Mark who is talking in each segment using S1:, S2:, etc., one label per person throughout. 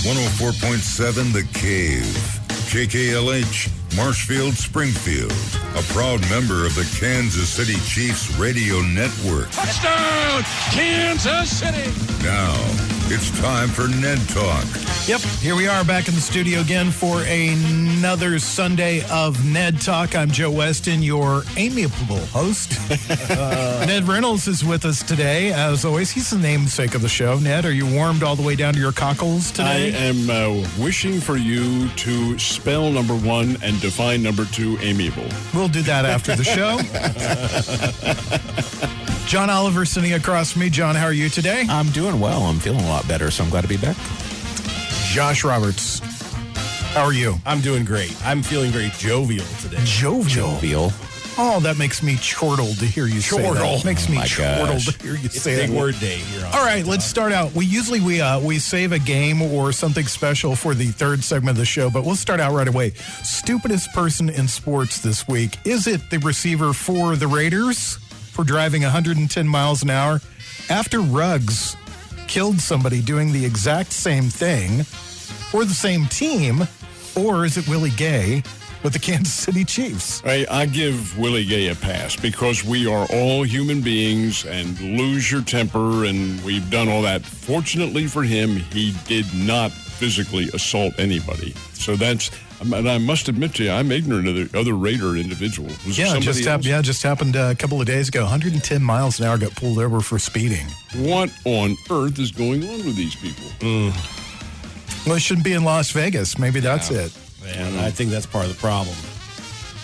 S1: 104.7 The Cave. KKLH, Marshfield, Springfield. A proud member of the Kansas City Chiefs radio network.
S2: Touchdown, Kansas City!
S1: Now, it's time for Ned Talk.
S3: Yep, here we are back in the studio again for another Sunday of Ned Talk. I'm Joe Westen, your amiable host. Ned Reynolds is with us today, as always. He's the namesake of the show. Ned, are you warmed all the way down to your cockles today?
S2: I am wishing for you to spell number one and define number two, amiable.
S3: We'll do that after the show. John Oliver sitting across from me. John, how are you today?
S4: I'm doing well. I'm feeling a lot better, so I'm glad to be back.
S3: Josh Roberts, how are you?
S5: I'm doing great. I'm feeling very jovial today.
S3: Jovial? Oh, that makes me chortle to hear you say that. It makes me chortle to hear you say that.
S5: It's big word day here.
S3: All right, let's start out. We usually we save a game or something special for the third segment of the show, but we'll start out right away. Stupidest person in sports this week. Is it the receiver for the Raiders for driving 110 miles an hour after Ruggs killed somebody doing the exact same thing, or the same team, or is it Willie Gay with the Kansas City Chiefs?
S2: I give Willie Gay a pass because we are all human beings and lose your temper, and we've done all that. Fortunately for him, he did not physically assault anybody. So that's, and I must admit to you, I'm ignorant of the other Raider individual.
S3: Just happened a couple of days ago. 110 miles an hour, got pulled over for speeding.
S2: What on earth is going on with these people?
S3: Well, it shouldn't be in Las Vegas. Maybe that's it.
S5: And I think that's part of the problem.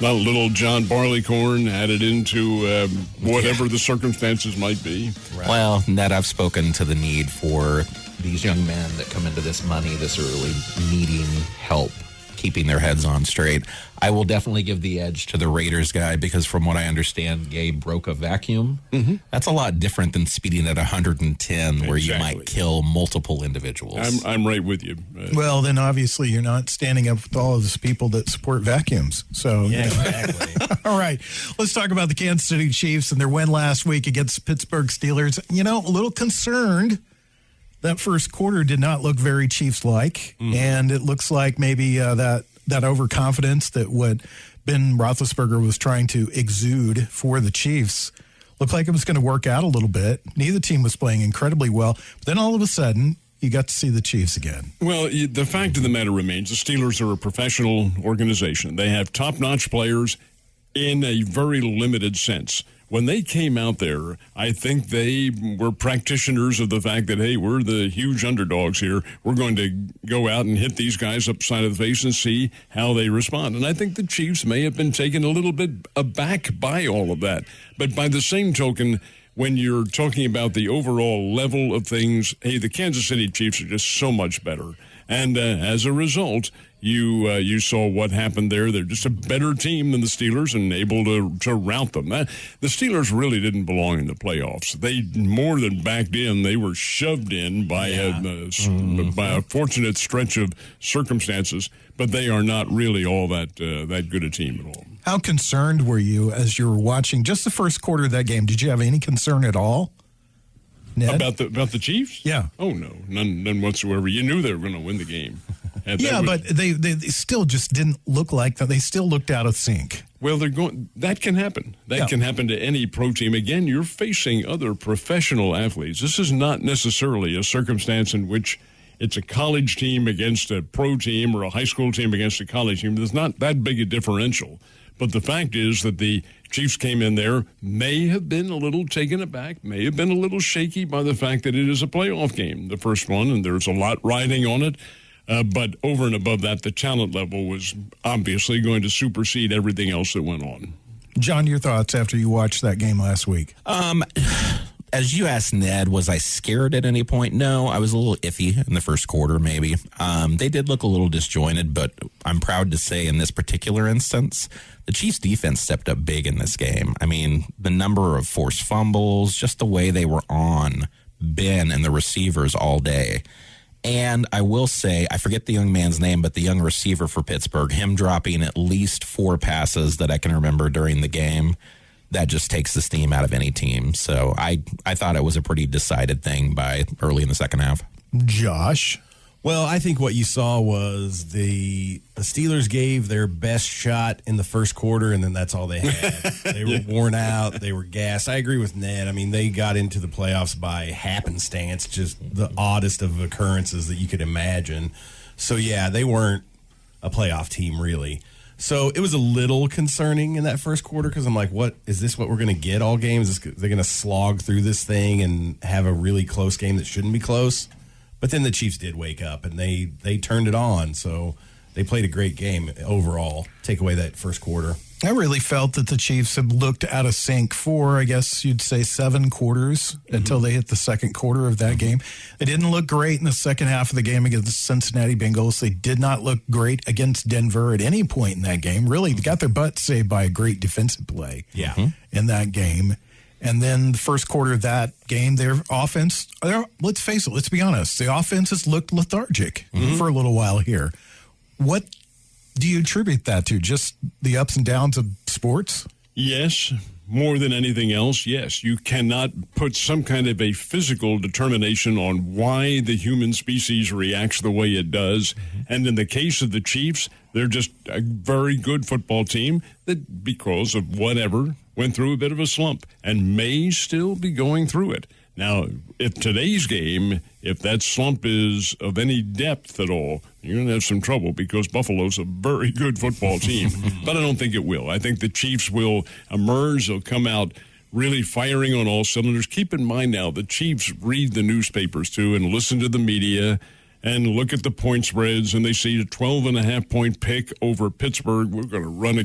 S2: Not a little John Barleycorn added into whatever the circumstances might be.
S4: Right. Well, Ned, I've spoken to the need for these young men that come into this money this early needing help keeping their heads on straight. I will definitely give the edge to the Raiders guy because from what I understand, Gabe broke a vacuum. Mm-hmm. That's a lot different than speeding at 110 where you might kill multiple individuals.
S2: I'm right with you.
S3: Well, then obviously you're not standing up with all of those people that support vacuums. So,
S5: yeah, exactly.
S3: All right, let's talk about the Kansas City Chiefs and their win last week against the Pittsburgh Steelers. You know, a little concerned. That first quarter did not look very Chiefs-like, and it looks like maybe that overconfidence that what Ben Roethlisberger was trying to exude for the Chiefs looked like it was going to work out a little bit. Neither team was playing incredibly well. But then all of a sudden, you got to see the Chiefs again.
S2: Well, the fact of the matter remains, the Steelers are a professional organization. They have top-notch players in a very limited sense. When they came out there, I think they were practitioners of the fact that, hey, we're the huge underdogs here. We're going to go out and hit these guys upside of the face and see how they respond. And I think the Chiefs may have been taken a little bit aback by all of that. But by the same token, when you're talking about the overall level of things, hey, the Kansas City Chiefs are just so much better. And as a result, you saw what happened there. They're just a better team than the Steelers and able to rout them. The Steelers really didn't belong in the playoffs. They more than backed in. They were shoved in by a fortunate stretch of circumstances, but they are not really all that good a team at all.
S3: How concerned were you as you were watching just the first quarter of that game? Did you have any concern at all, Ned?
S2: About the Chiefs?
S3: Yeah.
S2: Oh, no. None whatsoever. You knew they were going to win the game.
S3: But they still just didn't look like that. They still looked out of sync.
S2: Well, that can happen. That can happen to any pro team. Again, you're facing other professional athletes. This is not necessarily a circumstance in which it's a college team against a pro team or a high school team against a college team. There's not that big a differential. But the fact is that the Chiefs came in there, may have been a little taken aback, may have been a little shaky by the fact that it is a playoff game, the first one, and there's a lot riding on it. But over and above that, the talent level was obviously going to supersede everything else that went on.
S3: John, your thoughts after you watched that game last week?
S4: As you asked Ned, was I scared at any point? No, I was a little iffy in the first quarter, maybe. They did look a little disjointed, but I'm proud to say in this particular instance, the Chiefs' defense stepped up big in this game. I mean, the number of forced fumbles, just the way they were on Ben and the receivers all day. And I will say, I forget the young man's name, but the young receiver for Pittsburgh, him dropping at least 4 passes that I can remember during the game, that just takes the steam out of any team. So I thought it was a pretty decided thing by early in the second half.
S3: Josh?
S5: Well, I think what you saw was the Steelers gave their best shot in the first quarter, and then that's all they had. They were worn out. They were gassed. I agree with Ned. I mean, they got into the playoffs by happenstance, just the oddest of occurrences that you could imagine. So, yeah, they weren't a playoff team, really. So it was a little concerning in that first quarter because I'm like, what is this what we're going to get all games? They're going to slog through this thing and have a really close game that shouldn't be close? But then the Chiefs did wake up, and they turned it on. So they played a great game overall. Take away that first quarter.
S3: I really felt that the Chiefs had looked out of sync for, I guess you'd say, 7 quarters until they hit the second quarter of that game. They didn't look great in the second half of the game against the Cincinnati Bengals. They did not look great against Denver at any point in that game. Really got their butts saved by a great defensive play in that game. And then the first quarter of that game, their offense, let's face it, let's be honest, the offense has looked lethargic for a little while here. What do you attribute that to? Just the ups and downs of sports?
S2: Yes, more than anything else, yes. You cannot put some kind of a physical determination on why the human species reacts the way it does. And in the case of the Chiefs, they're just a very good football team that, because of whatever, went through a bit of a slump and may still be going through it. Now, if today's game, if that slump is of any depth at all, you're going to have some trouble because Buffalo's a very good football team. But I don't think it will. I think the Chiefs will emerge. They'll come out really firing on all cylinders. Keep in mind now, the Chiefs read the newspapers, too, and listen to the media and look at the point spreads, and they see a 12.5-point pick over Pittsburgh. We're going to run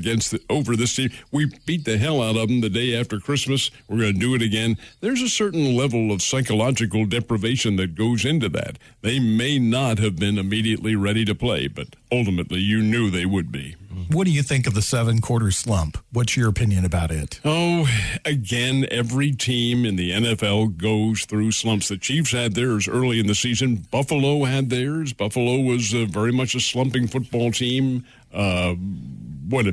S2: over this team. We beat the hell out of them the day after Christmas. We're going to do it again. There's a certain level of psychological deprivation that goes into that. They may not have been immediately ready to play, but ultimately you knew they would be.
S3: What do you think of the 7-quarter slump? What's your opinion about it?
S2: Oh, again, every team in the NFL goes through slumps. The Chiefs had theirs early in the season. Buffalo had theirs. Buffalo was very much a slumping football team. At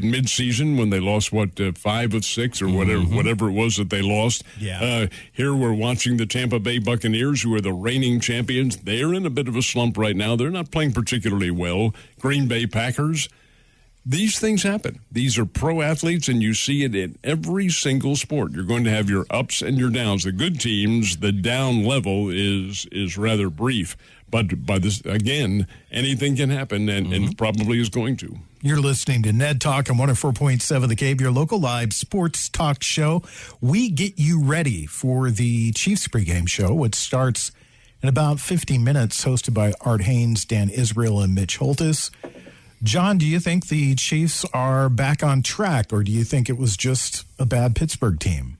S2: mid-season when they lost, 5 of 6 or whatever it was that they lost.
S5: Yeah.
S2: Here we're watching the Tampa Bay Buccaneers, who are the reigning champions. They're in a bit of a slump right now. They're not playing particularly well. Green Bay Packers. These things happen. These are pro athletes, and you see it in every single sport. You're going to have your ups and your downs. The good teams, the down level is rather brief. But by this, again, anything can happen, and probably is going to.
S3: You're listening to Ned Talk on 104.7 The Cape, your local live sports talk show. We get you ready for the Chiefs pregame show, which starts in about 50 minutes, hosted by Art Haynes, Dan Israel, and Mitch Holtis. John, do you think the Chiefs are back on track, or do you think it was just a bad Pittsburgh team?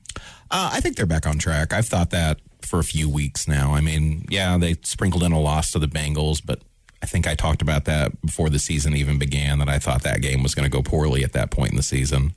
S4: I think they're back on track. I've thought that for a few weeks now. I mean, yeah, they sprinkled in a loss to the Bengals, but I think I talked about that before the season even began, that I thought that game was going to go poorly at that point in the season.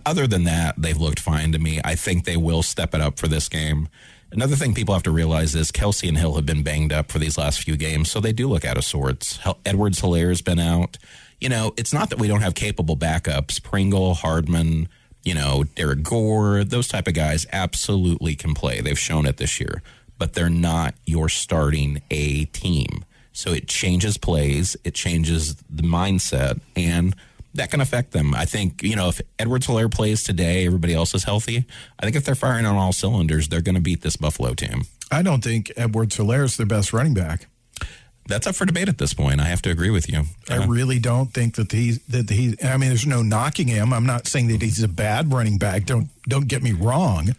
S4: Other than that, they've looked fine to me. I think they will step it up for this game. Another thing people have to realize is Kelsey and Hill have been banged up for these last few games, so they do look out of sorts. Edwards-Hilaire's been out. You know, it's not that we don't have capable backups. Pringle, Hardman, Derek Gore, those type of guys absolutely can play. They've shown it this year. But they're not your starting A team. So it changes plays, it changes the mindset, and that can affect them. I think, if Edwards-Hilaire plays today, everybody else is healthy. I think if they're firing on all cylinders, they're going to beat this Buffalo team.
S3: I don't think Edwards-Hilaire is their best running back.
S4: That's up for debate at this point. I have to agree with you.
S3: I really don't think that he. I mean, there's no knocking him. I'm not saying that he's a bad running back. Don't get me wrong,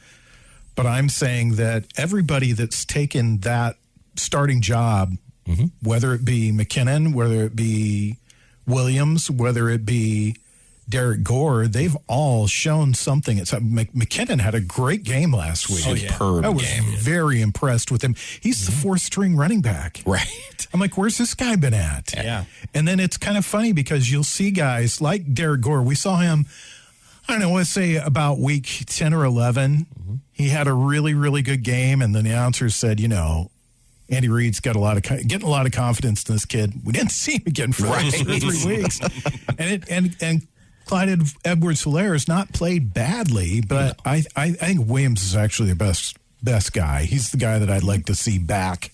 S3: but I'm saying that everybody that's taken that starting job, whether it be McKinnon, whether it be Williams, whether it be Derek Gore, they've all shown something. McKinnon had a great game last week.
S4: Superb
S3: I was
S4: game.
S3: very impressed with him. He's the 4th-string running back.
S4: Right.
S3: I'm like, where's this guy been at?
S5: Yeah.
S3: And then it's kind of funny because you'll see guys like Derek Gore. We saw him, I don't know, let's say about week 10 or 11. He had a really, really good game, and then the announcers said, Andy Reid's got getting a lot of confidence in this kid. We didn't see him again for 2 or 3 weeks. And Clyde Edwards-Hilaire has not played badly, but I think Williams is actually the best guy. He's the guy that I'd like to see back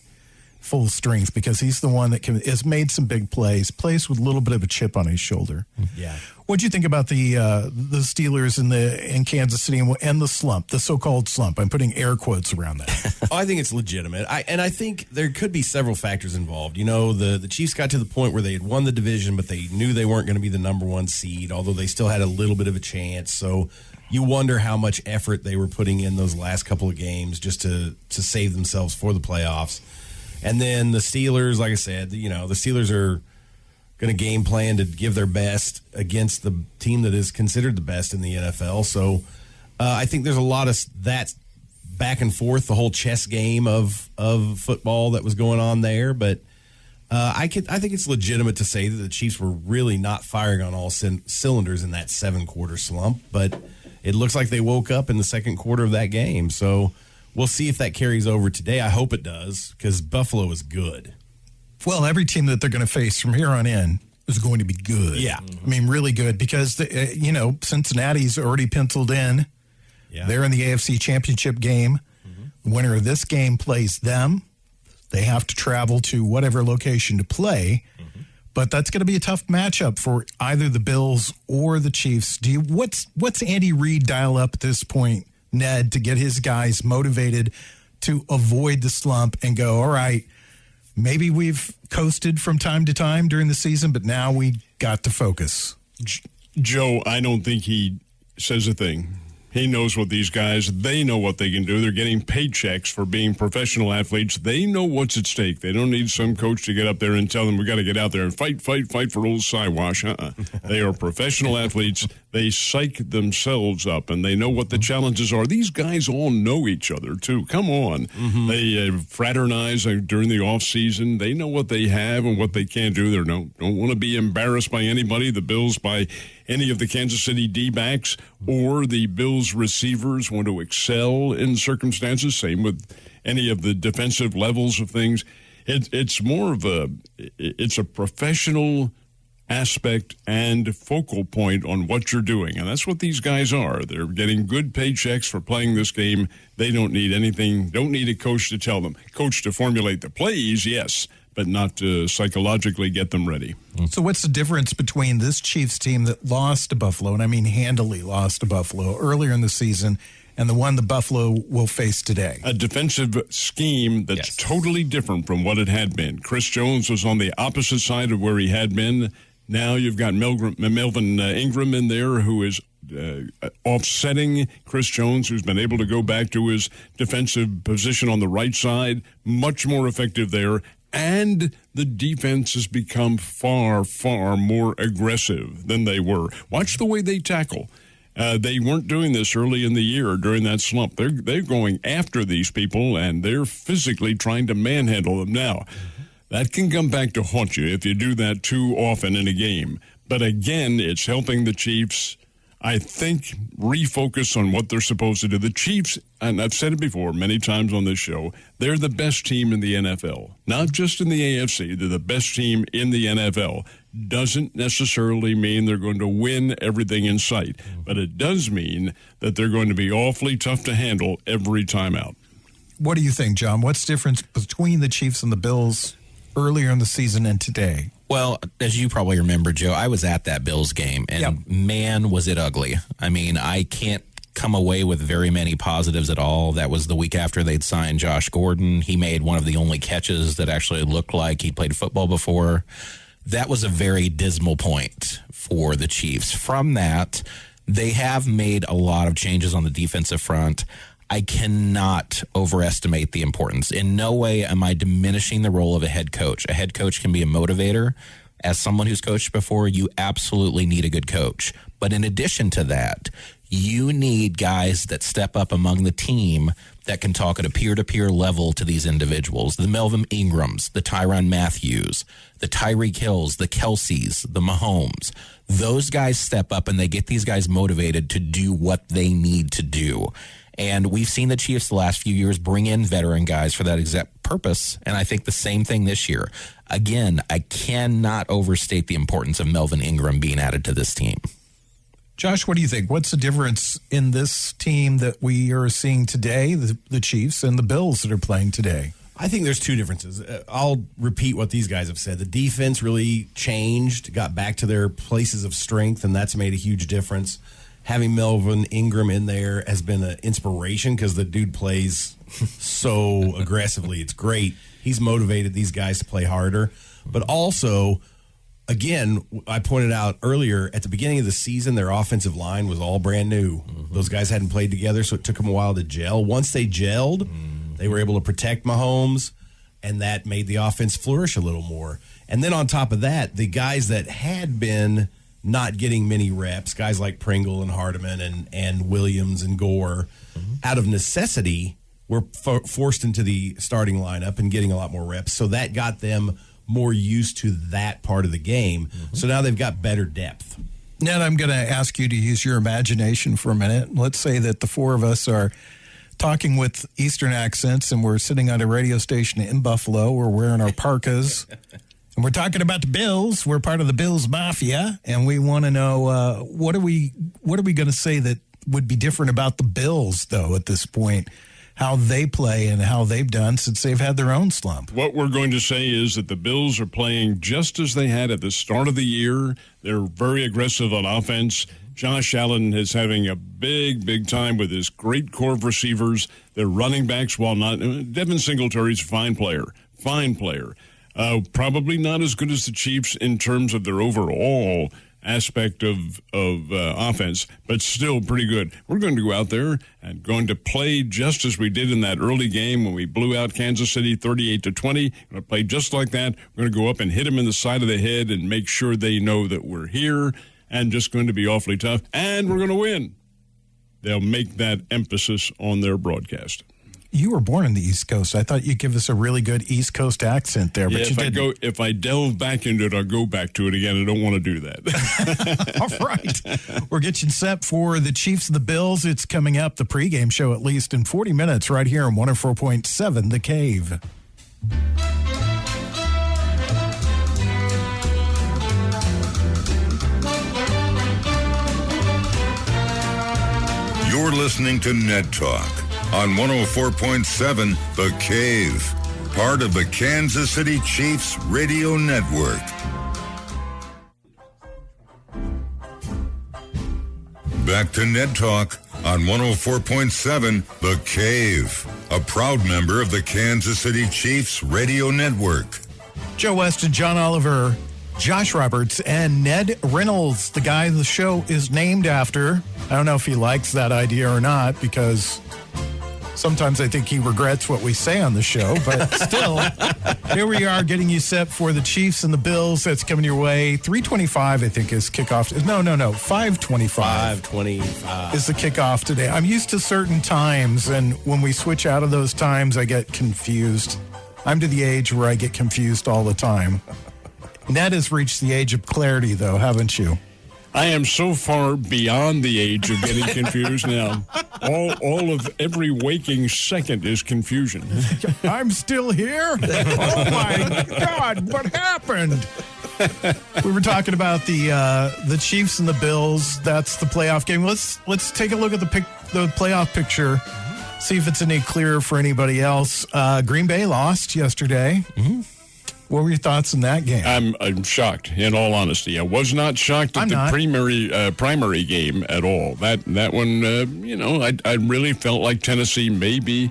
S3: full strength because he's the one that has made some big plays with a little bit of a chip on his shoulder.
S5: Yeah.
S3: What'd you think about the Steelers in Kansas City and the slump, the so-called slump? I'm putting air quotes around that.
S5: I think it's legitimate. I think there could be several factors involved. You know, the Chiefs got to the point where they had won the division, but they knew they weren't going to be the number one seed, although they still had a little bit of a chance. So you wonder how much effort they were putting in those last couple of games just to save themselves for the playoffs. And then the Steelers, like I said, the Steelers are going to game plan to give their best against the team that is considered the best in the NFL. So I think there's a lot of that back and forth, the whole chess game of football that was going on there. But I think it's legitimate to say that the Chiefs were really not firing on all cylinders in that 7-quarter slump. But it looks like they woke up in the second quarter of that game. So we'll see if that carries over today. I hope it does because Buffalo is good.
S3: Well, every team that they're going to face from here on in is going to be good.
S5: Yeah.
S3: I mean, really good because, Cincinnati's already penciled in.
S5: Yeah.
S3: They're in the AFC Championship game. The winner of this game plays them. They have to travel to whatever location to play. But that's going to be a tough matchup for either the Bills or the Chiefs. What's Andy Reid dial up at this point, Ned, to get his guys motivated to avoid the slump and go, all right, maybe we've coasted from time to time during the season, but now we got to focus.
S2: Joe, I don't think he says a thing. He knows what these guys, they know what they can do. They're getting paychecks for being professional athletes. They know what's at stake. They don't need some coach to get up there and tell them we got to get out there and fight for old Siwash. They are professional athletes. They psych themselves up, and they know what the challenges are. These guys all know each other, too. Come on. They fraternize during the off-season. They know what they have and what they can't do. They don't want to be embarrassed by anybody, the Bills by any of the Kansas City D-backs, or the Bills receivers want to excel in circumstances. Same with any of the defensive levels of things. It's more of it's a professional aspect and focal point on what you're doing. And that's what these guys are. They're getting good paychecks for playing this game. They don't need anything, don't need a coach to tell them. Coach to formulate the plays, yes, but not to psychologically get them ready.
S3: So what's the difference between this Chiefs team that lost to Buffalo, and I mean handily lost to Buffalo earlier in the season, and the one the Buffalo will face today?
S2: A defensive scheme that's totally different from what it had been. Chris Jones was on the opposite side of where he had been. Now you've got Melvin Ingram in there who is offsetting Chris Jones, who's been able to go back to his defensive position on the right side, much more effective there. And the defense has become far, far more aggressive than they were. Watch the way they tackle. They weren't doing this early in the year during that slump. They're going after these people, and they're physically trying to manhandle them now. That can come back to haunt you if you do that too often in a game. But again, it's helping the Chiefs, I think, refocus on what they're supposed to do. The Chiefs, and I've said it before many times on this show, they're the best team in the NFL. Not just in the AFC, they're the best team in the NFL. Doesn't necessarily mean they're going to win everything in sight, but it does mean that they're going to be awfully tough to handle every time out.
S3: What do you think, John? What's the difference between the Chiefs and the Bills earlier in the season and today?
S4: Well, as you probably remember, Joe, I was at that Bills game, and man, was it ugly. I mean, I can't come away with very many positives at all. That was the week after they'd signed Josh Gordon. He made one of the only catches that actually looked like he played football before. That was a very dismal point for the Chiefs. From that, they have made a lot of changes on the defensive front. I cannot overestimate the importance. In no way am I diminishing the role of a head coach. A head coach can be a motivator. As someone who's coached before, you absolutely need a good coach. But in addition to that, you need guys that step up among the team that can talk at a peer-to-peer level to these individuals. The Melvin Ingrams, the Tyrann Matthews, the Tyreek Hills, the Kelseys, the Mahomes. Those guys step up and they get these guys motivated to do what they need to do. And we've seen the Chiefs the last few years bring in veteran guys for that exact purpose. And I think the same thing this year. Again, I cannot overstate the importance of Melvin Ingram being added to this team.
S3: Josh, what do you think? What's the difference in this team that we are seeing today, the Chiefs, and the Bills that are playing today?
S5: I think there's two differences. I'll repeat what these guys have said. The defense really changed, got back to their places of strength, and that's made a huge difference. Having Melvin Ingram in there has been an inspiration because the dude plays so aggressively. It's great. He's motivated these guys to play harder. But also, again, I pointed out earlier, at the beginning of the season, their offensive line was all brand new. Those guys hadn't played together, so it took them a while to gel. Once they gelled, they were able to protect Mahomes, and that made the offense flourish a little more. And then on top of that, the guys that had been not getting many reps, guys like Pringle and Hardiman and Williams and Gore, out of necessity, were forced into the starting lineup and getting a lot more reps. So that got them more used to that part of the game. So now they've got better depth.
S3: Ned, I'm going to ask you to use your imagination for a minute. Let's say that the four of us are talking with Eastern accents, and we're sitting on a radio station in Buffalo. We're wearing our parkas, and we're talking about the Bills. We're part of the Bills Mafia, and we want to know what are we going to say that would be different about the Bills, though, at this point, how they play and how they've done since they've had their own slump.
S2: What we're going to say is that the Bills are playing just as they had at the start of the year. They're very aggressive on offense. Josh Allen is having a big time with his great core of receivers. Their running backs, while not, Devin Singletary's a fine player. Probably not as good as the Chiefs in terms of their overall aspect of offense, but still pretty good. We're going to go out there and going to play just as we did in that early game when we blew out Kansas City 38-20. We're going to play just like that. We're going to go up and hit them in the side of the head and make sure they know that we're here, and just going to be awfully tough, and we're going to win. They'll make that emphasis on their broadcast.
S3: You were born in the East Coast. I thought you'd give us a really good East Coast accent there, but you didn't.
S2: If I delve back into it, I'll go back to it again. I don't want to do that.
S3: All right. We're getting set for the Chiefs and the Bills. It's coming up, the pregame show, at least in 40 minutes, right here on 104.7 The Cave.
S1: You're listening to Ned Talk on 104.7 The Cave, part of the Kansas City Chiefs Radio Network. Back to Ned Talk on 104.7 The Cave, a proud member of the Kansas City Chiefs Radio Network.
S3: Joe Westen, John Oliver, Josh Roberts, and Ned Reynolds, the guy the show is named after. I don't know if he likes that idea or not, because sometimes I think he regrets what we say on the show, but still, here we are getting you set for the Chiefs and the Bills. That's coming your way. 3:25, I think, is kickoff. No, 5:25.
S5: 5:25
S3: is the kickoff today. I'm used to certain times, and when we switch out of those times, I get confused. I'm to the age where I get confused all the time. Ned has reached the age of clarity, though, haven't you?
S2: I am so far beyond the age of getting confused now. All of every waking second is confusion.
S3: I'm still here? Oh, my God, what happened? We were talking about the Chiefs and the Bills. That's the playoff game. Let's take a look at the playoff picture, see if it's any clearer for anybody else. Green Bay lost yesterday. Mm-hmm. What were your thoughts in that game?
S2: I'm shocked, in all honesty. I was not shocked at the primary game at all. That one, I really felt like Tennessee may be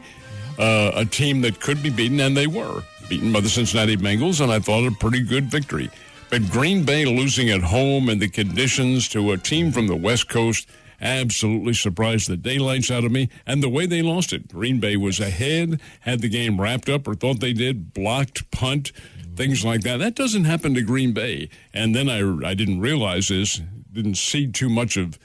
S2: a team that could be beaten, and they were beaten by the Cincinnati Bengals, and I thought a pretty good victory. But Green Bay losing at home in the conditions to a team from the West Coast absolutely surprised the daylights out of me, and the way they lost it. Green Bay was ahead, had the game wrapped up, or thought they did, blocked, punt, things like that. That doesn't happen to Green Bay. And then I didn't realize this, didn't see too much of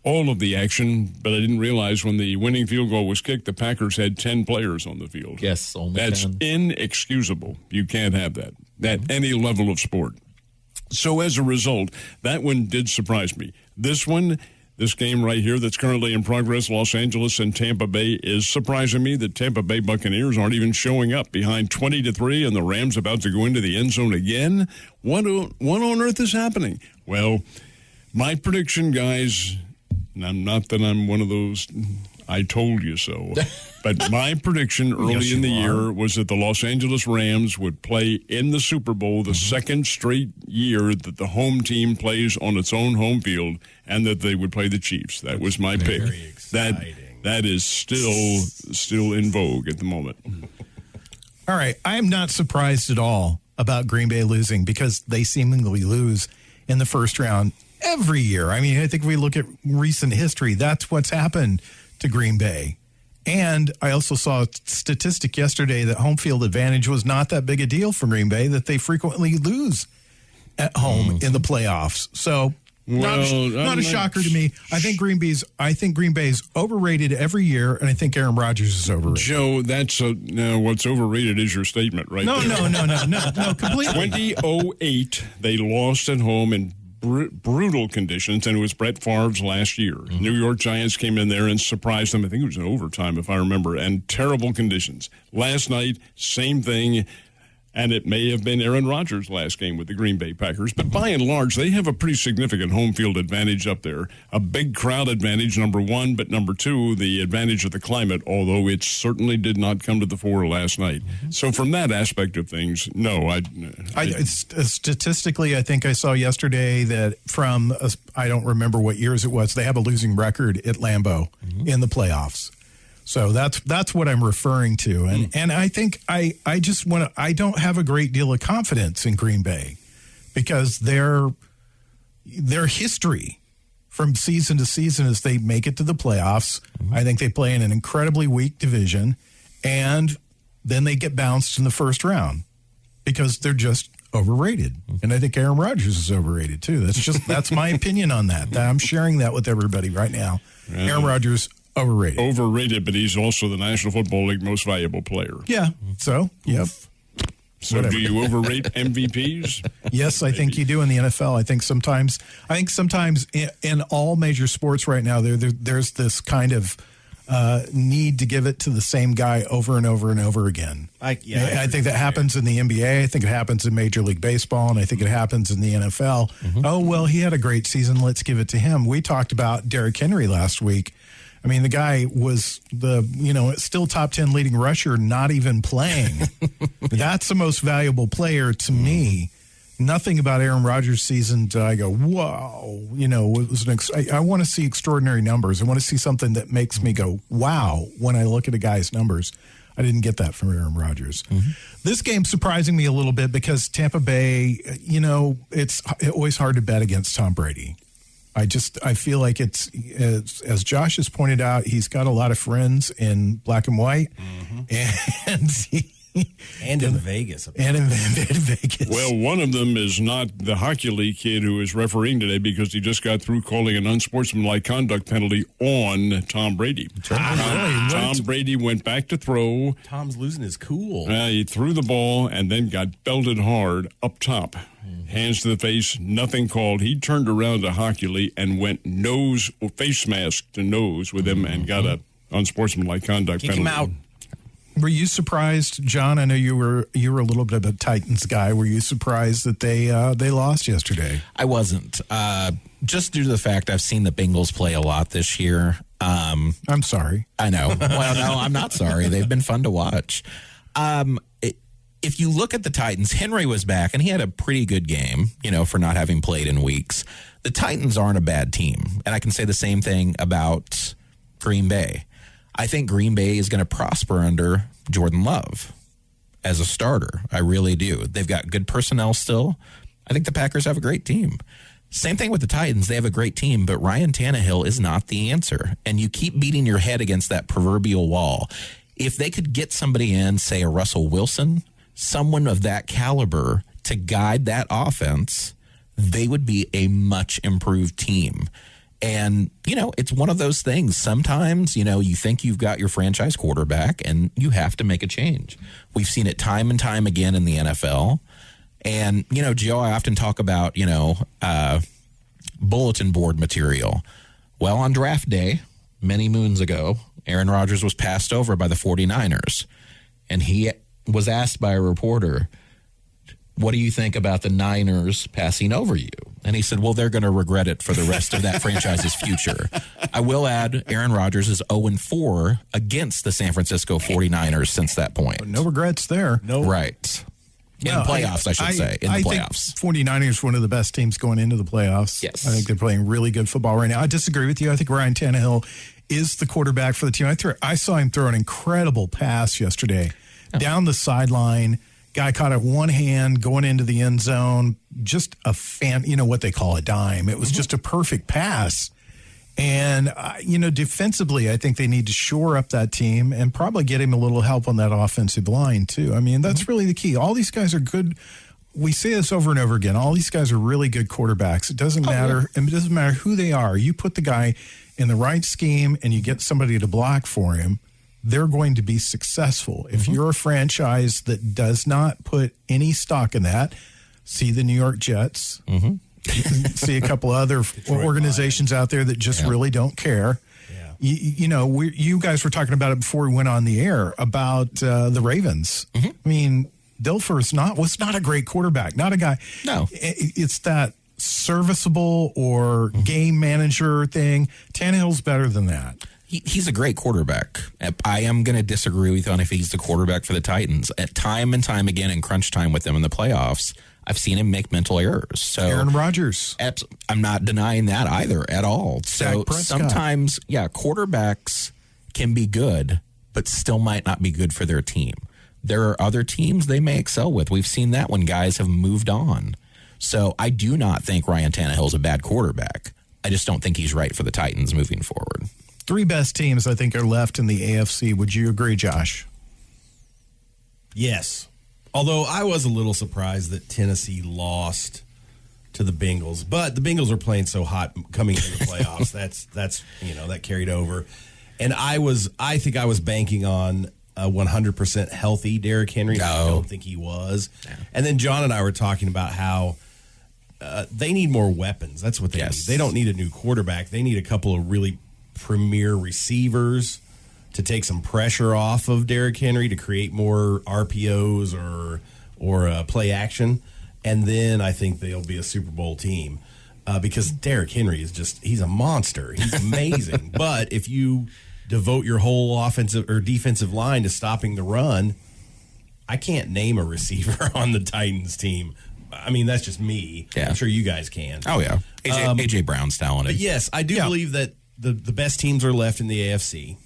S2: all of the action, but I didn't realize when the winning field goal was kicked, the Packers had 10 players on the field.
S4: Yes, only
S2: That's
S4: 10.
S2: Inexcusable. You can't have that at any level of sport. So as a result, that one did surprise me. This game right here that's currently in progress, Los Angeles and Tampa Bay, is surprising me. The Tampa Bay Buccaneers aren't even showing up behind 20-3, and the Rams about to go into the end zone again. What on earth is happening? Well, my prediction, guys, and not that I'm one of those I told you so. But my prediction early in the year was that the Los Angeles Rams would play in the Super Bowl the second straight year that the home team plays on its own home field, and that they would play the Chiefs. That was my pick. That is still in vogue at the moment.
S3: All right. I am not surprised at all about Green Bay losing, because they seemingly lose in the first round every year. I mean, I think if we look at recent history, that's what's happened to Green Bay. And I also saw a statistic yesterday that home field advantage was not that big a deal for Green Bay, that they frequently lose at home in the playoffs. So not a shocker to me. I think Green Bay's overrated every year, and I think Aaron Rodgers is overrated.
S2: Joe, what's overrated is your statement, right?
S3: No, completely.
S2: 2008, they lost at home in brutal conditions, and it was Brett Favre's last year. New York Giants came in there and surprised them. I think it was in overtime, if I remember, and terrible conditions. Last night, same thing, and it may have been Aaron Rodgers' last game with the Green Bay Packers. But by and large, they have a pretty significant home field advantage up there. A big crowd advantage, number one, but number two, the advantage of the climate, although it certainly did not come to the fore last night. So from that aspect of things, no.
S3: Statistically, I think I saw yesterday that I don't remember what years it was, they have a losing record at Lambeau in the playoffs. So that's what I'm referring to. And I think I don't have a great deal of confidence in Green Bay, because their history from season to season is they make it to the playoffs. I think they play in an incredibly weak division, and then they get bounced in the first round because they're just overrated. And I think Aaron Rodgers is overrated too. That's my opinion on that. I'm sharing that with everybody right now. Aaron Rodgers, overrated,
S2: but he's also the National Football League most valuable player.
S3: Yeah. So, yep.
S2: So do you overrate MVPs?
S3: Yes, I think you do in the NFL. I think sometimes in all major sports right now, there's this kind of need to give it to the same guy over and over and over again. I think that happens in the NBA. I think it happens in Major League Baseball, and I think it happens in the NFL. Oh, well, he had a great season. Let's give it to him. We talked about Derrick Henry last week. I mean, the guy was still top 10 leading rusher, not even playing. That's the most valuable player to me. Nothing about Aaron Rodgers' season do I go, wow. It was I want to see extraordinary numbers. I want to see something that makes me go, wow, when I look at a guy's numbers. I didn't get that from Aaron Rodgers. This game's surprising me a little bit because Tampa Bay, it's always hard to bet against Tom Brady. I feel like it's, as Josh has pointed out, he's got a lot of friends in black and white,
S5: and in Vegas.
S3: And in Vegas.
S2: Well, one of them is not the hockey league kid who is refereeing today because he just got through calling an unsportsmanlike conduct penalty on Tom Brady. Tom Brady went back to throw.
S5: Tom's losing his cool.
S2: He threw the ball and then got belted hard up top. Hands to the face, nothing called. He turned around to hockey league and went face mask to nose with him and got a unsportsmanlike conduct penalty.
S5: Kick him out.
S3: Were you surprised, John? I know you were a little bit of a Titans guy. Were you surprised that they lost yesterday?
S4: I wasn't. Just due to the fact I've seen the Bengals play a lot this year.
S3: I'm sorry.
S4: I know. Well, no, I'm not sorry. They've been fun to watch. If you look at the Titans, Henry was back, and he had a pretty good game, for not having played in weeks. The Titans aren't a bad team, and I can say the same thing about Green Bay. I think Green Bay is going to prosper under Jordan Love as a starter. I really do. They've got good personnel still. I think the Packers have a great team. Same thing with the Titans. They have a great team, but Ryan Tannehill is not the answer, and you keep beating your head against that proverbial wall. If they could get somebody in, say a Russell Wilson, someone of that caliber to guide that offense, they would be a much improved team. And, it's one of those things. Sometimes, you think you've got your franchise quarterback and you have to make a change. We've seen it time and time again in the NFL. And, Joe, I often talk about, bulletin board material. Well, on draft day, many moons ago, Aaron Rodgers was passed over by the 49ers. And he was asked by a reporter, what do you think about the Niners passing over you? And he said, well, they're going to regret it for the rest of that franchise's future. I will add, Aaron Rodgers is 0-4 against the San Francisco 49ers since that point.
S3: No regrets there.
S5: No.
S4: Right. In
S3: No,
S4: playoffs, I should say. In the playoffs.
S3: Think 49ers one of the best teams going into the playoffs.
S4: Yes.
S3: I think they're playing really good football right now. I disagree with you. I think Ryan Tannehill is the quarterback for the team. I saw him throw an incredible pass yesterday down the sideline. Guy caught it one hand going into the end zone. Just a what they call a dime. It was just a perfect pass. And, defensively, I think they need to shore up that team and probably get him a little help on that offensive line, too. I mean, that's really the key. All these guys are good. We say this over and over again. All these guys are really good quarterbacks. It doesn't matter. It doesn't matter who they are. You put the guy in the right scheme and you get somebody to block for him, they're going to be successful. If you're a franchise that does not put any stock in that, see the New York Jets. See a couple other organizations out there that just really don't care. Yeah. You guys were talking about it before we went on the air about the Ravens. I mean, Dilfer was not a great quarterback, not a guy. No, it's that serviceable or game manager thing. Tannehill's better than that.
S4: He's a great quarterback. I am going to disagree with you on if he's the quarterback for the Titans. At time and time again in crunch time with them in the playoffs, I've seen him make mental errors. So
S3: Aaron Rodgers.
S4: I'm not denying that either at all. So sometimes, quarterbacks can be good, but still might not be good for their team. There are other teams they may excel with. We've seen that when guys have moved on. So I do not think Ryan Tannehill's a bad quarterback. I just don't think he's right for the Titans moving forward.
S3: 3 best teams, I think, are left in the AFC. Would you agree, Josh?
S5: Yes. Although I was a little surprised that Tennessee lost to the Bengals, but the Bengals are playing so hot coming into the playoffs. that's that carried over. And I think I was banking on a 100% healthy Derrick Henry. No. I don't think he was. No. And then John and I were talking about how they need more weapons. That's what they need. They don't need a new quarterback. They need a couple of really premier receivers to take some pressure off of Derrick Henry to create more RPOs or play action. And then I think they'll be a Super Bowl team because Derrick Henry he's a monster. He's amazing. But if you devote your whole offensive or defensive line to stopping the run, I can't name a receiver on the Titans team. I mean, that's just me. Yeah. I'm sure you guys can.
S4: Oh, yeah. AJ Brown's talented.
S5: But yes, I do believe that the best teams are left in the AFC.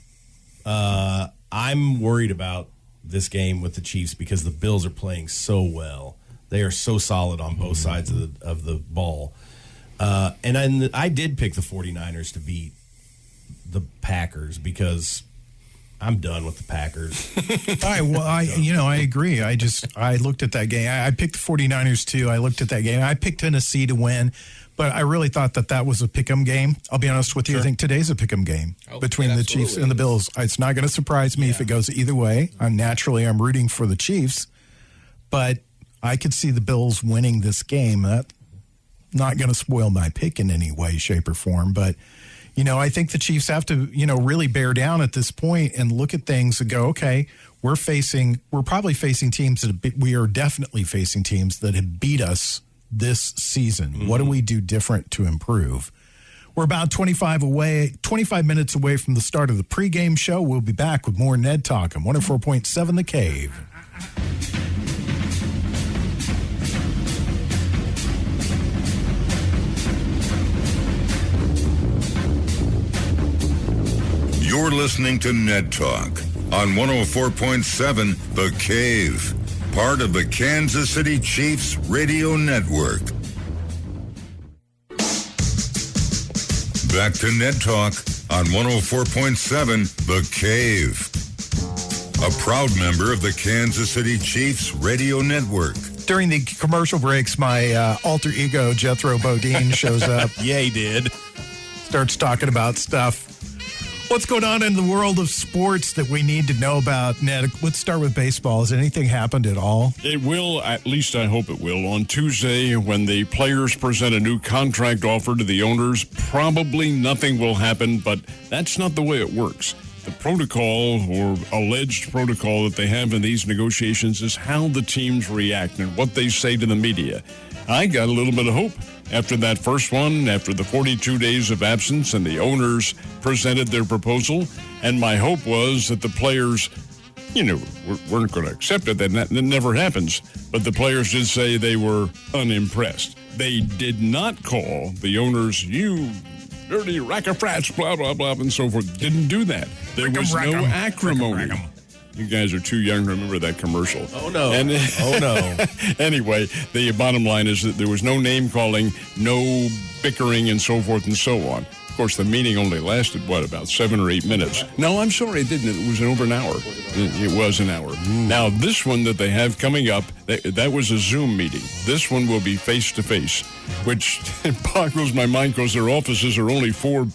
S5: I'm worried about this game with the Chiefs because the Bills are playing so well. They are so solid on both sides of the ball. And I did pick the 49ers to beat the Packers because I'm done with the Packers.
S3: I agree. I looked at that game. I picked the 49ers too. I looked at that game. I picked Tennessee to win, but I really thought that was a pick'em game. I'll be honest with you. I think today's a pick'em game between the Chiefs and the Bills. It's not going to surprise me if it goes either way. I'm rooting for the Chiefs, but I could see the Bills winning this game. That's not going to spoil my pick in any way, shape, or form, but I think the Chiefs have to, really bear down at this point and look at things and go, okay, we're probably facing teams we are definitely facing teams that have beat us this season. Mm-hmm. What do we do different to improve? We're about 25 minutes away from the start of the pregame show. We'll be back with more Ned Talk on 104.7 The Cave.
S1: You're listening to Ned Talk on 104.7 The Cave, part of the Kansas City Chiefs radio network. Back to Ned Talk on 104.7 The Cave, a proud member of the Kansas City Chiefs radio network.
S3: During the commercial breaks, my alter ego, Jethro Bodine, shows up.
S5: Yeah, he did.
S3: Starts talking about stuff. What's going on in the world of sports that we need to know about, Ned? Let's start with baseball. Has anything happened at all?
S2: It will, at least I hope it will. On Tuesday, when the players present a new contract offer to the owners, probably nothing will happen, but that's not the way it works. The protocol or alleged protocol that they have in these negotiations is how the teams react and what they say to the media. I got a little bit of hope after that first one, after the 42 days of absence, and the owners presented their proposal. And my hope was that the players, weren't going to accept it. That never happens. But the players did say they were unimpressed. They did not call the owners, you dirty rack-a-frats, blah, blah, blah, and so forth. Didn't do that. There was no acrimony. You guys are too young to remember that commercial.
S5: Oh, no.
S2: Oh, no. Anyway, the bottom line is that there was no name-calling, no bickering, and so forth and so on. Of course, the meeting only lasted, about 7 or 8 minutes? No, I'm sorry, it didn't. It was over an hour. It was an hour. Now, this one that they have coming up, that was a Zoom meeting. This one will be face-to-face, which boggles my mind because their offices are only four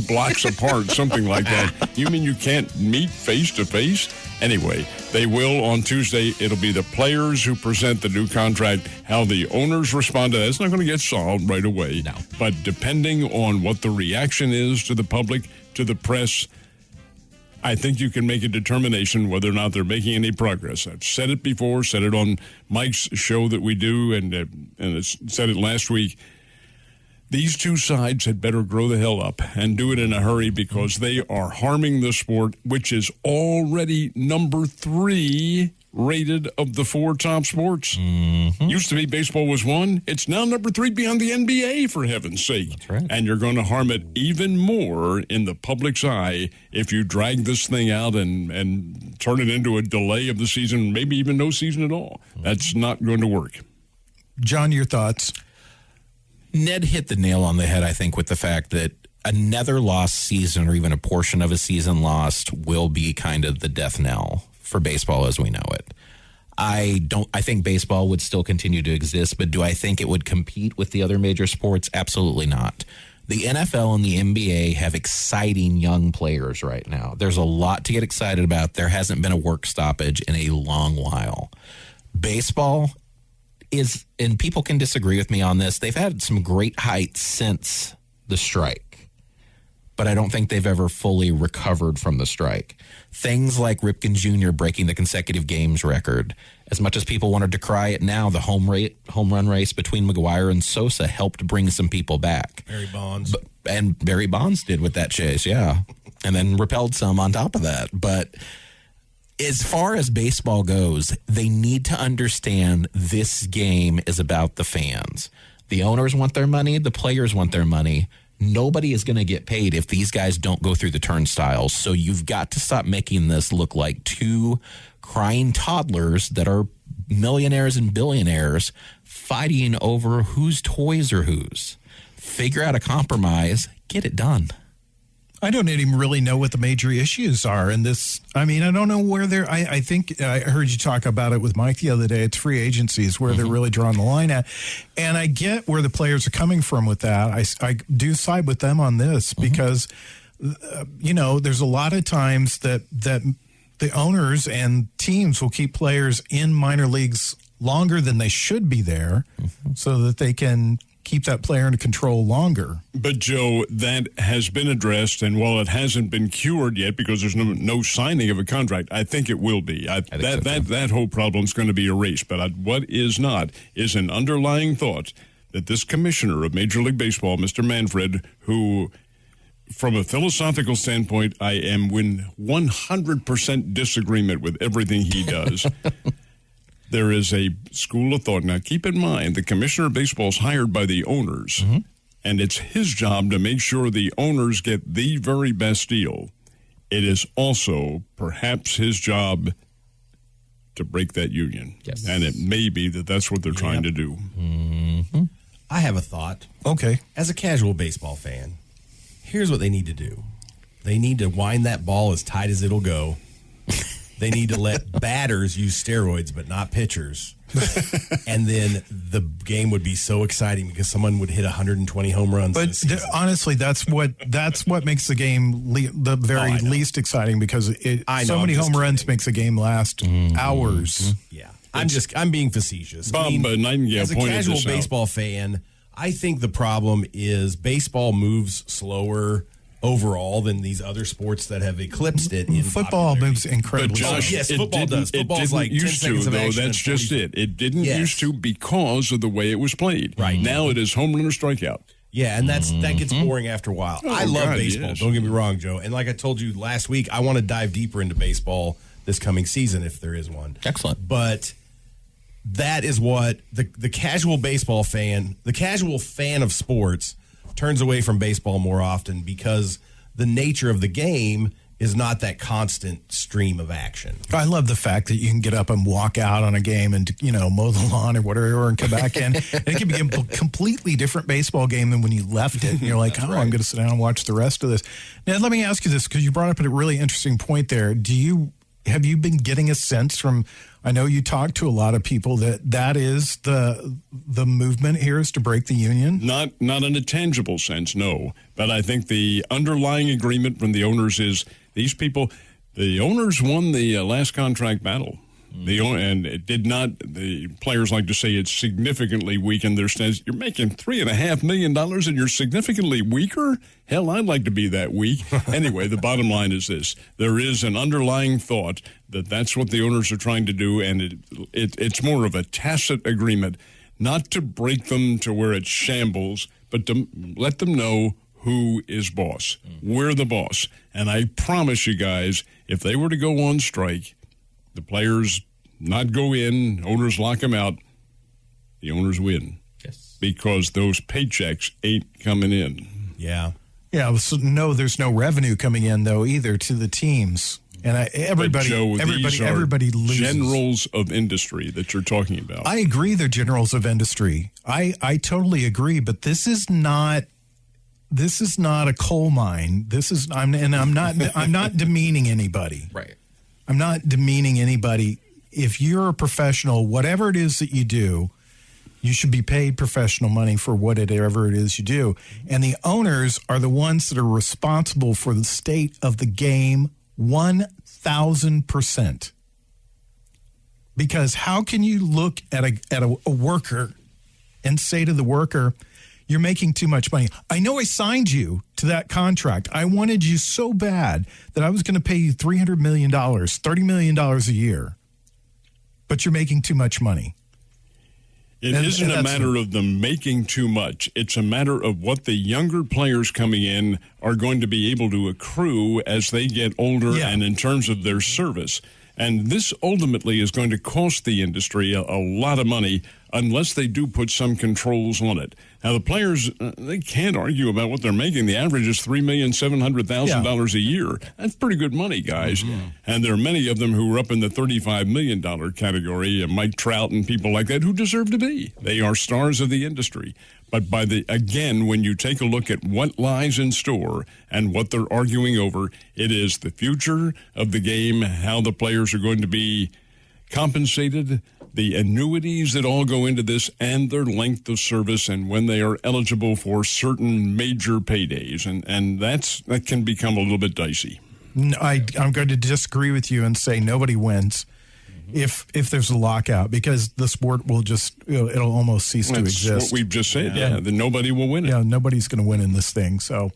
S2: blocks apart, something like that. You mean you can't meet face-to-face? Anyway, they will on Tuesday. It'll be the players who present the new contract. How the owners respond to that, it's not going to get solved right away.
S4: No.
S2: But depending on what the reaction is to the public, to the press, I think you can make a determination whether or not they're making any progress. I've said it before, said it on Mike's show that we do, and said it last week. These two sides had better grow the hell up and do it in a hurry because they are harming the sport, which is already number 3 rated of the 4 top sports. Mm-hmm. Used to be baseball was 1. It's now number 3 beyond the NBA, for heaven's sake.
S4: That's right.
S2: And you're going to harm it even more in the public's eye if you drag this thing out and turn it into a delay of the season, maybe even no season at all. That's not going to work.
S3: John, your thoughts?
S4: Ned hit the nail on the head, I think, with the fact that another lost season or even a portion of a season lost will be kind of the death knell for baseball as we know it. I think baseball would still continue to exist, but do I think it would compete with the other major sports? Absolutely not. The NFL and the NBA have exciting young players right now. There's a lot to get excited about. There hasn't been a work stoppage in a long while. Baseball is, and people can disagree with me on this, they've had some great heights since the strike, but I don't think they've ever fully recovered from the strike. Things like Ripken Jr. breaking the consecutive games record. As much as people want to decry it now, the home run race between McGuire and Sosa helped bring some people back.
S5: Barry Bonds.
S4: And Barry Bonds did with that chase, yeah. And then repelled some on top of that. But as far as baseball goes, they need to understand this game is about the fans. The owners want their money. The players want their money. Nobody is going to get paid if these guys don't go through the turnstiles. So you've got to stop making this look like 2 crying toddlers that are millionaires and billionaires fighting over whose toys are whose. Figure out a compromise. Get it done.
S3: I don't even really know what the major issues are in this. I mean, I don't know where they're. I think I heard you talk about it with Mike the other day. It's free agencies where they're really drawing the line at. And I get where the players are coming from with that. I do side with them on this because, there's a lot of times that the owners and teams will keep players in minor leagues longer than they should be there so that they can keep that player in control longer.
S2: But, Joe, that has been addressed, and while it hasn't been cured yet because there's no signing of a contract, I think it will be. That whole problem is going to be erased. But what is not is an underlying thought that this commissioner of Major League Baseball, Mr. Manfred, who, from a philosophical standpoint, I am in 100% disagreement with everything he does. There is a school of thought. Now, keep in mind, the commissioner of baseball is hired by the owners, and it's his job to make sure the owners get the very best deal. It is also perhaps his job to break that union.
S4: Yes.
S2: And it may be that that's what they're trying to do.
S4: Mm-hmm.
S5: I have a thought.
S3: Okay.
S5: As a casual baseball fan, here's what they need to do. They need to wind that ball as tight as it'll go. They need to let batters use steroids, but not pitchers. And then the game would be so exciting because someone would hit 120 home runs.
S3: But honestly, that's what makes the game the very least exciting because so many home runs makes a game last hours.
S5: Yeah, I'm being facetious.
S2: Bob Nightingale
S5: as a
S2: pointed
S5: casual
S2: this out.
S5: baseball fan, I think the problem is baseball moves slower overall than these other sports that have eclipsed it. In
S3: Football
S5: popularity.
S3: moves incredibly
S2: But Josh,
S3: slow.
S5: Yes,
S2: it
S5: football
S2: didn't-
S5: does. Football's
S2: it didn't
S5: like 10
S2: used to,
S5: seconds of
S2: though.
S5: action
S2: That's
S5: and
S2: just
S5: 40.
S2: it. It didn't
S5: Yes.
S2: used to because of the way it was played.
S5: Right.
S2: Now it is home run or strikeout.
S5: Yeah, and that gets boring after a while. I love
S2: God,
S5: baseball.
S2: yes.
S5: Don't get me wrong, Joe. And like I told you last week, I want to dive deeper into baseball this coming season if there is one.
S4: Excellent.
S5: But that is what the casual baseball fan, the casual fan of sports, turns away from baseball more often because the nature of the game is not that constant stream of action.
S3: I love the fact that you can get up and walk out on a game and, mow the lawn or whatever and come back in. And it can be a completely different baseball game than when you left it. And you're like, I'm going to sit down and watch the rest of this. Now, let me ask you this, because you brought up a really interesting point there. Have you been getting a sense from, I know you talk to a lot of people, that is the movement here is to break the union?
S2: Not in a tangible sense, no. But I think the underlying agreement from the owners is these people, the owners won the last contract battle. And it did not, the players like to say it's significantly weakened their stance. You're making $3.5 million and you're significantly weaker? Hell, I'd like to be that weak. Anyway, the bottom line is this. There is an underlying thought that that's what the owners are trying to do, and it's more of a tacit agreement, not to break them to where it's shambles, but to let them know who is boss. We're the boss. And I promise you guys, if they were to go on strike, the players not go in, owners lock them out, the owners win.
S4: Yes.
S2: Because those paychecks ain't coming in.
S5: Yeah.
S3: Yeah, so there's no revenue coming in, though, either to the teams. And everybody loses.
S2: Generals of industry that you're talking about.
S3: I agree, they're generals of industry. I totally agree, but this is not a coal mine. I'm not demeaning anybody.
S4: Right.
S3: I'm not demeaning anybody. If you're a professional, whatever it is that you do, you should be paid professional money for whatever it is you do. And the owners are the ones that are responsible for the state of the game 1,000%. Because how can you look at a worker and say to the worker, you're making too much money. I know I signed you to that contract. I wanted you so bad that I was going to pay you $300 million, $30 million a year, but you're making too much money.
S2: It isn't a matter of them making too much. It's a matter of what the younger players coming in are going to be able to accrue as they get older and in terms of their service. And this ultimately is going to cost the industry a lot of money unless they do put some controls on it. Now, the players, they can't argue about what they're making. The average is $3,700,000 a year. That's pretty good money, guys. Mm-hmm. And there are many of them who are up in the $35 million category, Mike Trout and people like that, who deserve to be. They are stars of the industry. But again, when you take a look at what lies in store and what they're arguing over, it is the future of the game, how the players are going to be compensated, the annuities that all go into this, and their length of service, and when they are eligible for certain major paydays. And that can become a little bit dicey.
S3: I'm going to disagree with you and say nobody wins if there's a lockout, because the sport will just, it'll almost cease to exist.
S2: That's what we've just said. Yeah, then nobody will win it.
S3: Yeah, nobody's going to win in this thing. So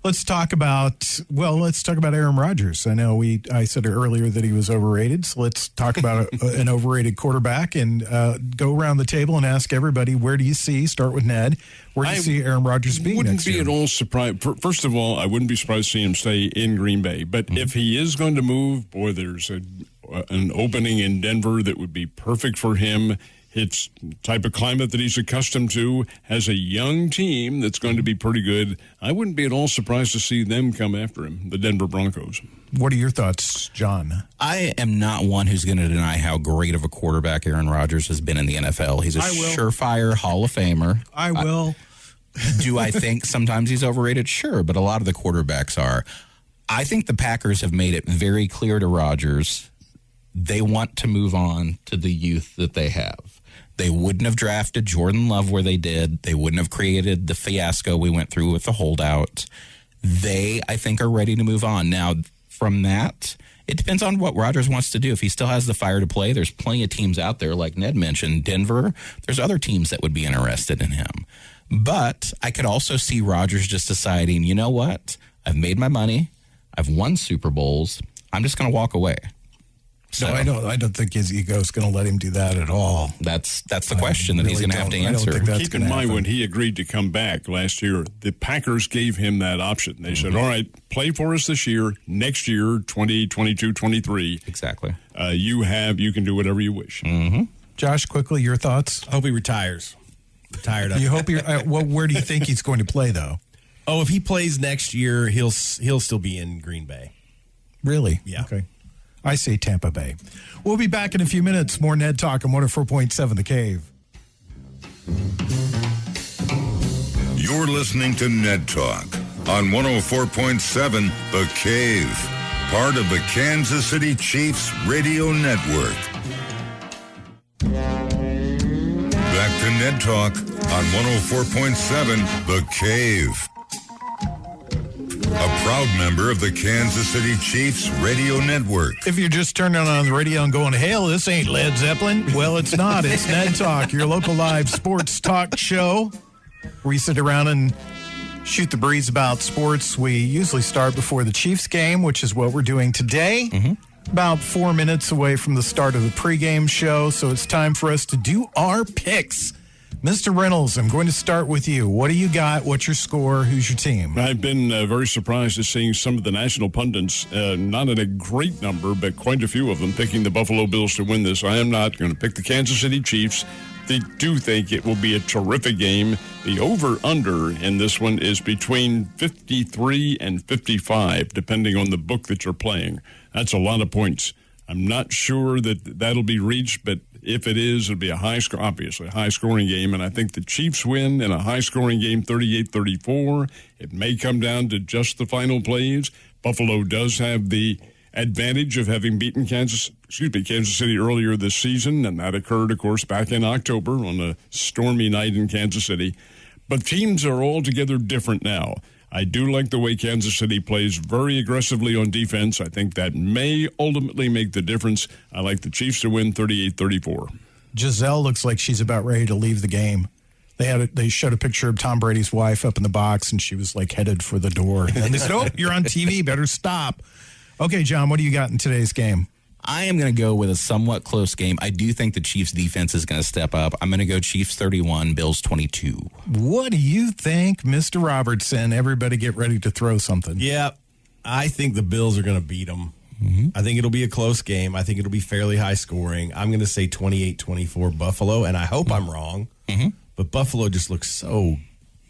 S3: let's talk about Aaron Rodgers. I know I said earlier that he was overrated, so let's talk about an overrated quarterback and go around the table and ask everybody, start with Ned, where do you see Aaron Rodgers being next year?
S2: Wouldn't be at all surprised. First of all, I wouldn't be surprised to see him stay in Green Bay. But if he is going to move, boy, there's an opening in Denver that would be perfect for him. It's the type of climate that he's accustomed to, has a young team that's going to be pretty good. I wouldn't be at all surprised to see them come after him, the Denver Broncos.
S3: What are your thoughts, John?
S4: I am not one who's going to deny how great of a quarterback Aaron Rodgers has been in the NFL. He's a surefire Hall of Famer.
S3: I will.
S4: Do I think sometimes he's overrated? Sure, but a lot of the quarterbacks are. I think the Packers have made it very clear to Rodgers they want to move on to the youth that they have. They wouldn't have drafted Jordan Love where they did. They wouldn't have created the fiasco we went through with the holdout. They, I think, are ready to move on. Now, from that, it depends on what Rodgers wants to do. If he still has the fire to play, there's plenty of teams out there, like Ned mentioned, Denver. There's other teams that would be interested in him. But I could also see Rodgers just deciding, you know what? I've made my money. I've won Super Bowls. I'm just going to walk away. So
S3: No, I don't think his ego is going to let him do that at all.
S4: that's the question that he's
S3: really
S4: going to have to
S3: don't. I don't
S4: answer.
S3: think that's
S2: Keep in
S3: gonna
S2: mind
S3: happen.
S2: when he agreed to come back last year, the Packers gave him that option. They said, all right, play for us this year. Next year, 2022, 23,
S4: Exactly.
S2: you can do whatever you wish.
S3: Josh, quickly, your thoughts?
S5: I hope he retires. Tired of
S3: You
S5: it.
S3: hope you're. Where do you think he's going to play, though?
S5: Oh, if he plays next year, he'll still be in Green Bay.
S3: Really?
S5: Yeah.
S3: Okay. I say Tampa Bay. We'll be back in a few minutes. More Ned Talk on 104.7 The Cave.
S1: You're listening to Ned Talk on 104.7 The Cave, part of the Kansas City Chiefs Radio Network. Back to Ned Talk on 104.7 The Cave. A proud member of the Kansas City Chiefs Radio Network.
S3: If you're just turning on the radio and going, hell, this ain't Led Zeppelin. Well, it's not. It's Ned Talk, your local live sports talk show. We sit around and shoot the breeze about sports. We usually start before the Chiefs game, which is what we're doing today. About 4 minutes away from the start of the pregame show. So it's time for us to do our picks. Mr. Reynolds, I'm going to start with you. What do you got? What's your score? Who's your team?
S2: I've been very surprised at seeing some of the national pundits, not in a great number, but quite a few of them, picking the Buffalo Bills to win this. I am not going to pick the Kansas City Chiefs. They do think it will be a terrific game. The over-under in this one is between 53 and 55, depending on the book that you're playing. That's a lot of points. I'm not sure that that'll be reached, but if it is, it'll be obviously a high-scoring game, and I think the Chiefs win in a high-scoring game, 38-34. It may come down to just the final plays. Buffalo does have the advantage of having beaten Kansas City earlier this season, and that occurred, of course, back in October on a stormy night in Kansas City. But teams are altogether different now. I do like the way Kansas City plays very aggressively on defense. I think that may ultimately make the difference. I like the Chiefs to win 38-34.
S3: Giselle looks like she's about ready to leave the game. They showed a picture of Tom Brady's wife up in the box, and she was like headed for the door. And they said, "Oh, you're on TV. Better stop." Okay, John, what do you got in today's game?
S4: I am going to go with a somewhat close game. I do think the Chiefs defense is going to step up. I'm going to go Chiefs 31, Bills 22.
S3: What do you think, Mr. Robertson? Everybody get ready to throw something.
S5: Yeah, I think the Bills are going to beat them. I think it'll be a close game. I think it'll be fairly high scoring. I'm going to say 28-24 Buffalo, and I hope I'm wrong. But Buffalo just looks so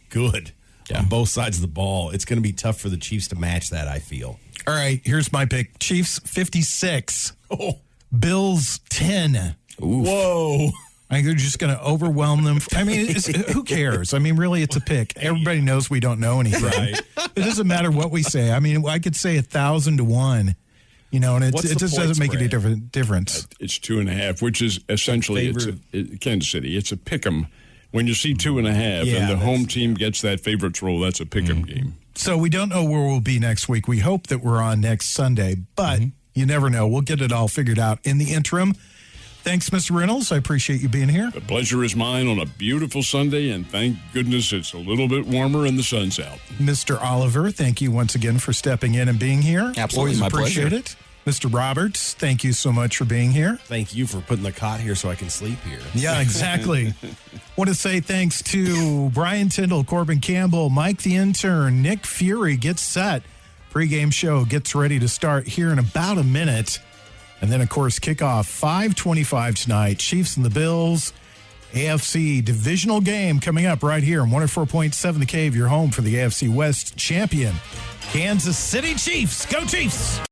S5: good on both sides of the ball. It's going to be tough for the Chiefs to match that, I feel.
S3: All right, here's my pick. Chiefs 56. Bills 10.
S4: Oof.
S5: Whoa.
S3: I think they're just going to overwhelm them. I mean, who cares? I mean, really, it's a pick. Everybody knows we don't know anything.
S5: Right.
S3: It doesn't matter what we say. I mean, I could say 1,000-1, and it
S5: What's the
S3: just
S5: point
S3: doesn't make any
S5: spread?
S3: difference.
S2: It's 2.5, which is essentially Kansas City. It's a pick 'em. When you see 2.5
S5: Yeah,
S2: and the home
S5: that's-
S2: team gets that favorites role, that's a pick 'em game.
S3: So we don't know where we'll be next week. We hope that we're on next Sunday, but you never know. We'll get it all figured out in the interim. Thanks, Mr. Reynolds. I appreciate you being here.
S2: The pleasure is mine on a beautiful Sunday, and thank goodness it's a little bit warmer and the sun's out.
S3: Mr. Oliver, thank you once again for stepping in and being here.
S4: Absolutely,
S3: Always
S4: my
S3: appreciate
S4: pleasure.
S3: it. Mr. Roberts, thank you so much for being here.
S5: Thank you for putting the cot here so I can sleep here.
S3: Yeah, exactly. Want to say thanks to Brian Tyndall, Corbin Campbell, Mike the intern, Nick Fury gets set. Pre-game show gets ready to start here in about a minute. And then, of course, kickoff 5:25 tonight. Chiefs and the Bills. AFC divisional game coming up right here on 104.7 The Cave, your home for the AFC West champion, Kansas City Chiefs. Go Chiefs!